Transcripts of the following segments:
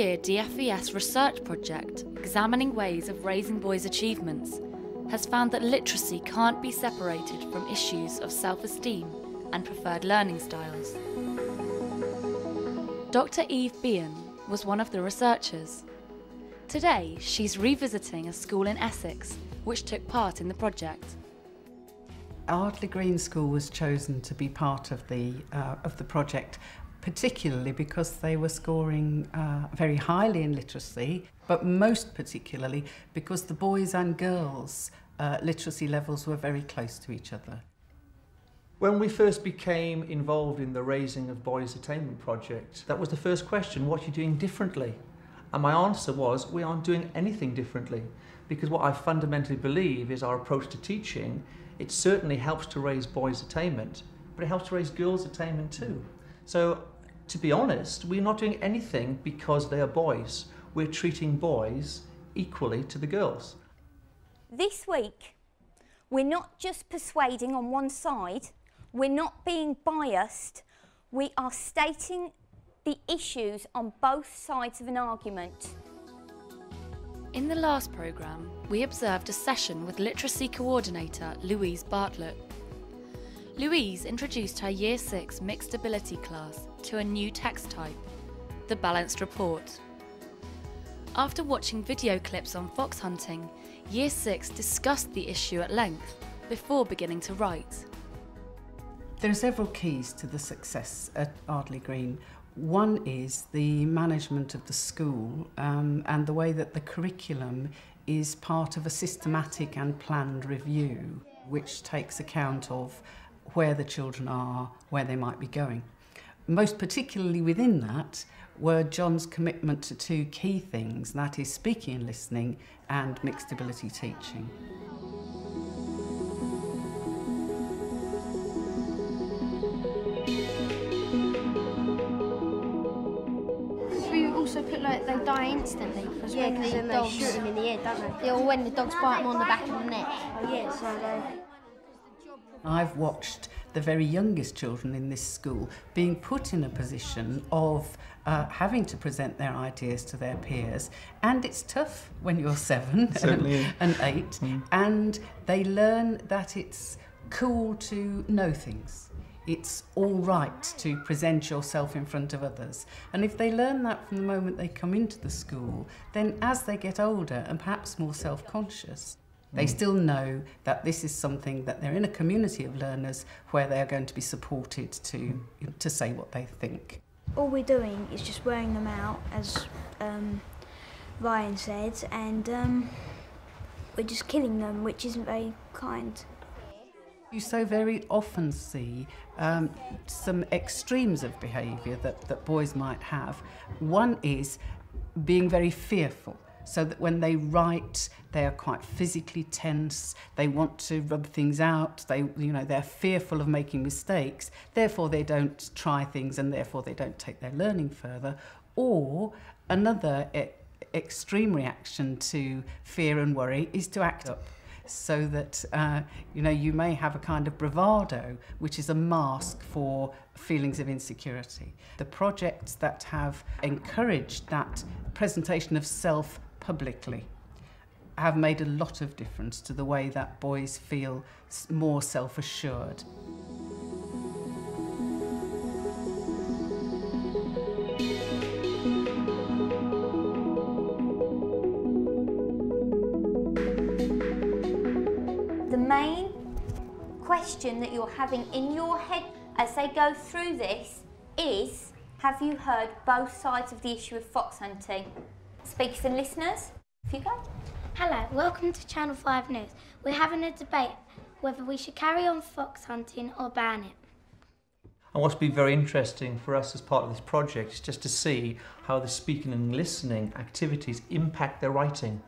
two-year DFES research project examining ways of raising boys' achievements has found that literacy can't be separated from issues of self-esteem and preferred learning styles. Dr. Eve Bearne was one of the researchers. Today, she's revisiting a school in Essex which took part in the project. Ardleigh Green School was chosen to be part of the project, particularly because they were scoring very highly in literacy, but most particularly because the boys' and girls' literacy levels were very close to each other. When we first became involved in the Raising of Boys Attainment project, that was the first question: what are you doing differently? And my answer was, we aren't doing anything differently, because what I fundamentally believe is our approach to teaching, it certainly helps to raise boys' attainment, but it helps to raise girls' attainment too. So, to be honest, we're not doing anything because they are boys. We're treating boys equally to the girls. This week, we're not just persuading on one side, we're not being biased, we are stating the issues on both sides of an argument. In the last programme, we observed a session with Literacy Coordinator Louise Bartlett. Louise introduced her Year 6 Mixed Ability class to a new text type, the Balanced Report. After watching video clips on fox hunting, Year 6 discussed the issue at length before beginning to write. There are several keys to the success at Ardleigh Green. One is the management of the school and the way that the curriculum is part of a systematic and planned review, which takes account of where the children are, where they might be going. Most particularly within that were John's commitment to two key things, that is speaking and listening and mixed ability teaching. We also put like they die instantly because when the then dogs they shoot them in the head, don't they? Yeah, or when the dogs bite them on the back of the neck. Oh yeah, so they... I've watched the very youngest children in this school being put in a position of having to present their ideas to their peers, and it's tough when you're 7 and 8, and they learn that it's cool to know things. It's all right to present yourself in front of others. And if they learn that from the moment they come into the school, then as they get older and perhaps more self-conscious, they still know that this is something that they're in a community of learners where they are going to be supported to say what they think. All we're doing is just wearing them out, as Ryan said, and we're just killing them, which isn't very kind. You so very often see some extremes of behaviour that boys might have. One is being very fearful, so that when they write, they are quite physically tense, they want to rub things out, they're fearful of making mistakes, therefore they don't try things and therefore they don't take their learning further. Or another extreme reaction to fear and worry is to act up, so that you may have a kind of bravado, which is a mask for feelings of insecurity. The projects that have encouraged that presentation of self publicly have made a lot of difference to the way that boys feel more self-assured. The main question that you're having in your head as they go through this is, have you heard both sides of the issue of fox hunting? Speakers and listeners, if you go. Hello, welcome to Channel 5 News. We're having a debate whether we should carry on fox hunting or ban it. And what's been very interesting for us as part of this project is just to see how the speaking and listening activities impact their writing.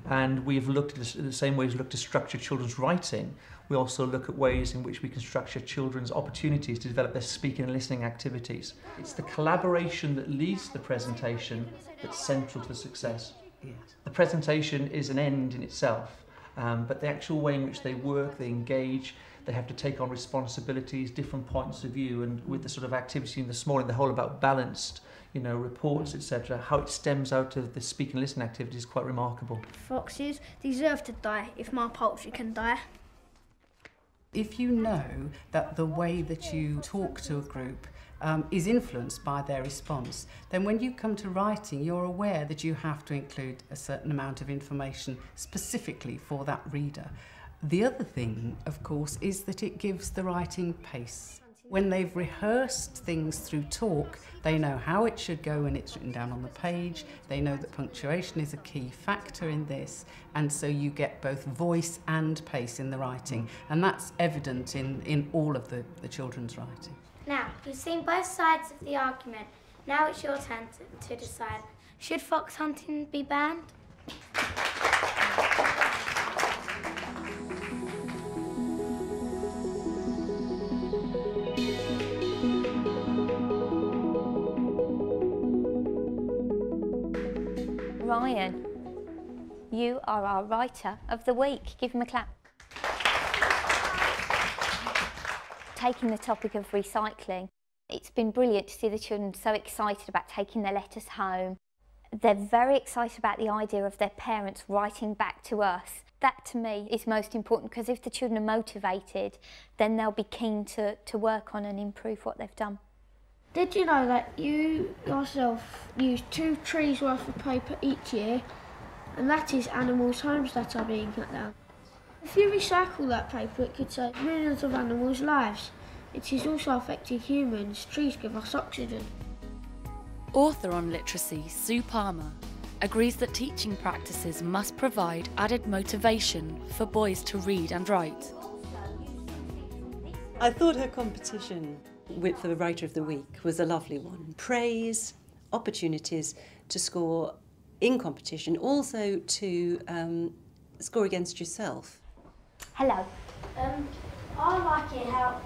And we've looked at the same ways we look to structure children's writing. We also look at ways in which we can structure children's opportunities to develop their speaking and listening activities. It's the collaboration that leads to the presentation that's central to the success. Yes. The presentation is an end in itself, but the actual way in which they work, they engage, they have to take on responsibilities, different points of view, and with the sort of activity this morning, the whole about balanced, you know, reports, etc., how it stems out of the speak and listen activity is quite remarkable. Foxes deserve to die if my poultry can die. If you know that the way that you talk to a group is influenced by their response, then when you come to writing, you're aware that you have to include a certain amount of information specifically for that reader. The other thing, of course, is that it gives the writing pace. When they've rehearsed things through talk, they know how it should go when it's written down on the page. They know that punctuation is a key factor in this, and so you get both voice and pace in the writing, and that's evident in all of the children's writing. Now, you've seen both sides of the argument. Now it's your turn to decide. Should fox hunting be banned? Ryan, you are our writer of the week. Give him a clap. Taking the topic of recycling, it's been brilliant to see the children so excited about taking their letters home. They're very excited about the idea of their parents writing back to us. That to me is most important, because if the children are motivated, then they'll be keen to work on and improve what they've done. Did you know that you yourself use 2 trees worth of paper each year, and that is animals' homes that are being cut down? If you recycle that paper, it could save millions of animals' lives. It is also affecting humans. Trees give us oxygen. Author on literacy, Sue Palmer, agrees that teaching practices must provide added motivation for boys to read and write. I thought her competition for the Writer of the Week was a lovely one. Praise, opportunities to score in competition, also to score against yourself. Hello. I like it how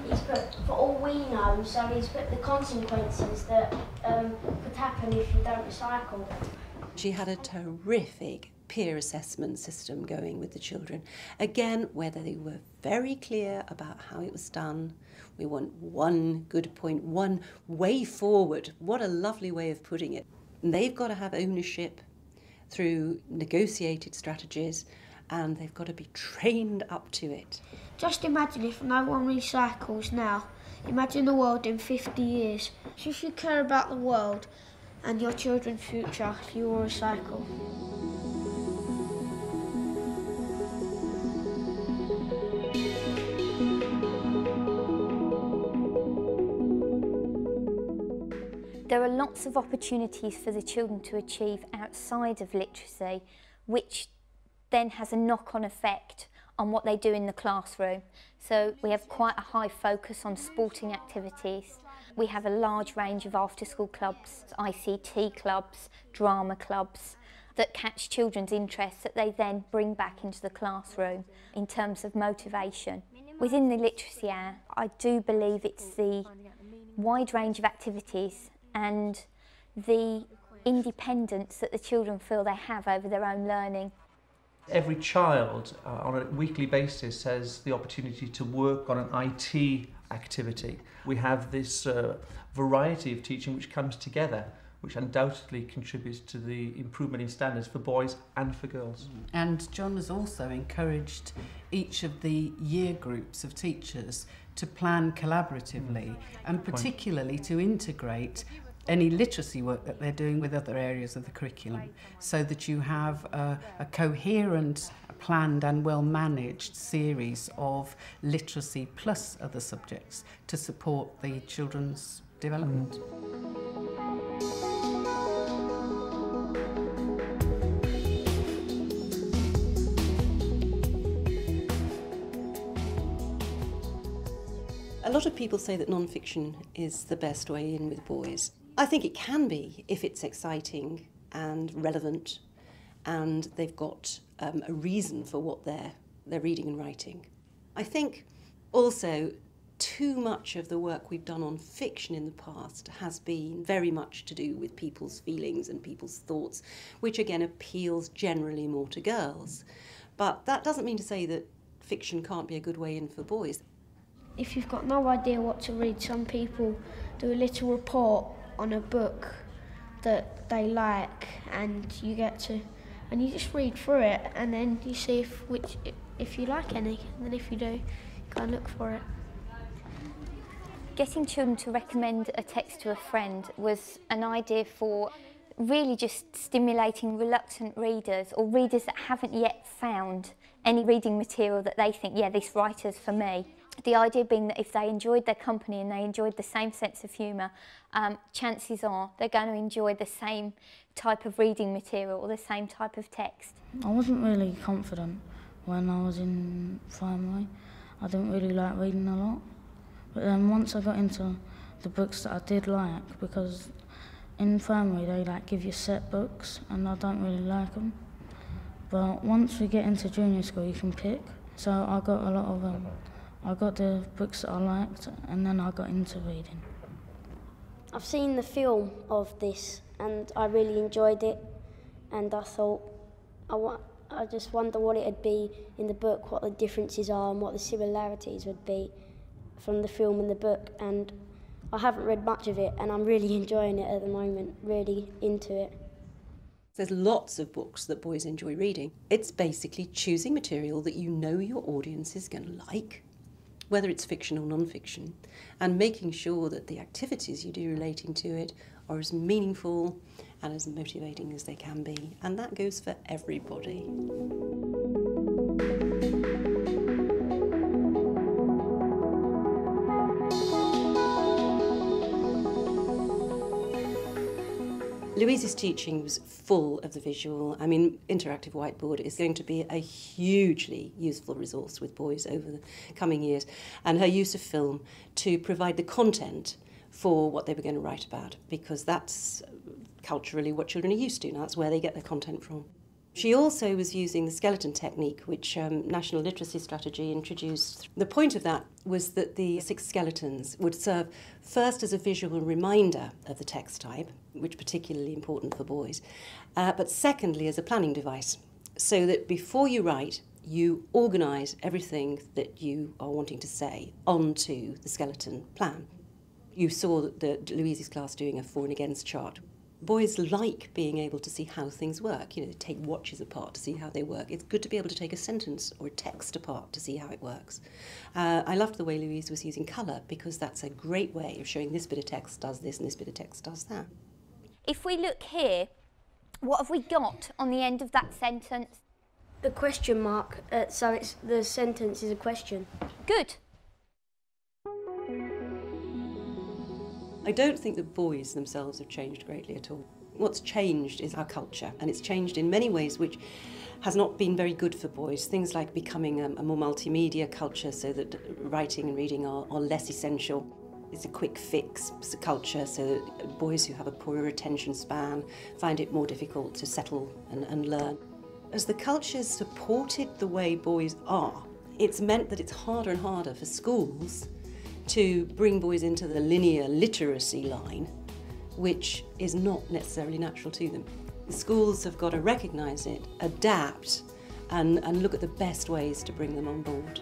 he's put, for all we know, so he's put the consequences that could happen if you don't recycle. She had a terrific peer assessment system going with the children. Again, whether they were very clear about how it was done. We want one good point, one way forward. What a lovely way of putting it. And they've got to have ownership through negotiated strategies, and they've got to be trained up to it. Just imagine if no one recycles now. Imagine the world in 50 years. So you should care about the world and your children's future if you will recycle. There are lots of opportunities for the children to achieve outside of literacy, which then has a knock-on effect on what they do in the classroom. So we have quite a high focus on sporting activities. We have a large range of after-school clubs, ICT clubs, drama clubs, that catch children's interest that they then bring back into the classroom in terms of motivation. Within the literacy hour, I do believe it's the wide range of activities and the independence that the children feel they have over their own learning. Every child on a weekly basis has the opportunity to work on an IT activity. We have this variety of teaching which comes together, which undoubtedly contributes to the improvement in standards for boys and for girls. And John has also encouraged each of the year groups of teachers to plan collaboratively and particularly to integrate any literacy work that they're doing with other areas of the curriculum, so that you have a coherent, planned and well-managed series of literacy plus other subjects to support the children's development. A lot of people say that non-fiction is the best way in with boys. I think it can be if it's exciting and relevant and they've got a reason for what they're reading and writing. I think also too much of the work we've done on fiction in the past has been very much to do with people's feelings and people's thoughts, which again appeals generally more to girls. But that doesn't mean to say that fiction can't be a good way in for boys. If you've got no idea what to read, some people do a little report on a book that they like, and you just read through it, and then you see if you like any, and then if you do, you go and look for it. Getting children to recommend a text to a friend was an idea for really just stimulating reluctant readers, or readers that haven't yet found any reading material that they think, yeah, this writer's for me. The idea being that if they enjoyed their company and they enjoyed the same sense of humour, chances are they're going to enjoy the same type of reading material or the same type of text. I wasn't really confident when I was in primary. I didn't really like reading a lot. But then once I got into the books that I did like, because in primary they give you set books and I don't really like them. But once we get into junior school you can pick. So I got a lot of them. I got the books that I liked and then I got into reading. I've seen the film of this and I really enjoyed it, and I thought, I just wonder what it'd be in the book, what the differences are and what the similarities would be from the film and the book, and I haven't read much of it and I'm really enjoying it at the moment, really into it. There's lots of books that boys enjoy reading. It's basically choosing material that you know your audience is going to like, whether it's fiction or non-fiction, and making sure that the activities you do relating to it are as meaningful and as motivating as they can be. And that goes for everybody. Louise's teaching was full of the visual. I mean, interactive whiteboard is going to be a hugely useful resource with boys over the coming years, and her use of film to provide the content for what they were going to write about, because that's culturally what children are used to now. That's where they get their content from. She also was using the skeleton technique, which National Literacy Strategy introduced. The point of that was that the 6 skeletons would serve first as a visual reminder of the text type, which is particularly important for boys, but secondly as a planning device, so that before you write, you organise everything that you are wanting to say onto the skeleton plan. You saw Louise's class doing a for and against chart. Boys like being able to see how things work, take watches apart to see how they work. It's good to be able to take a sentence or a text apart to see how it works. I loved the way Louise was using colour, because that's a great way of showing this bit of text does this and this bit of text does that. If we look here, what have we got on the end of that sentence? The question mark, so the sentence is a question. Good. I don't think that boys themselves have changed greatly at all. What's changed is our culture, and it's changed in many ways which has not been very good for boys. Things like becoming a more multimedia culture, so that writing and reading are less essential. It's a quick fix culture, so that boys who have a poorer attention span find it more difficult to settle and learn. As the culture's supported the way boys are, it's meant that it's harder and harder for schools to bring boys into the linear literacy line, which is not necessarily natural to them. The schools have got to recognise it, adapt, and look at the best ways to bring them on board.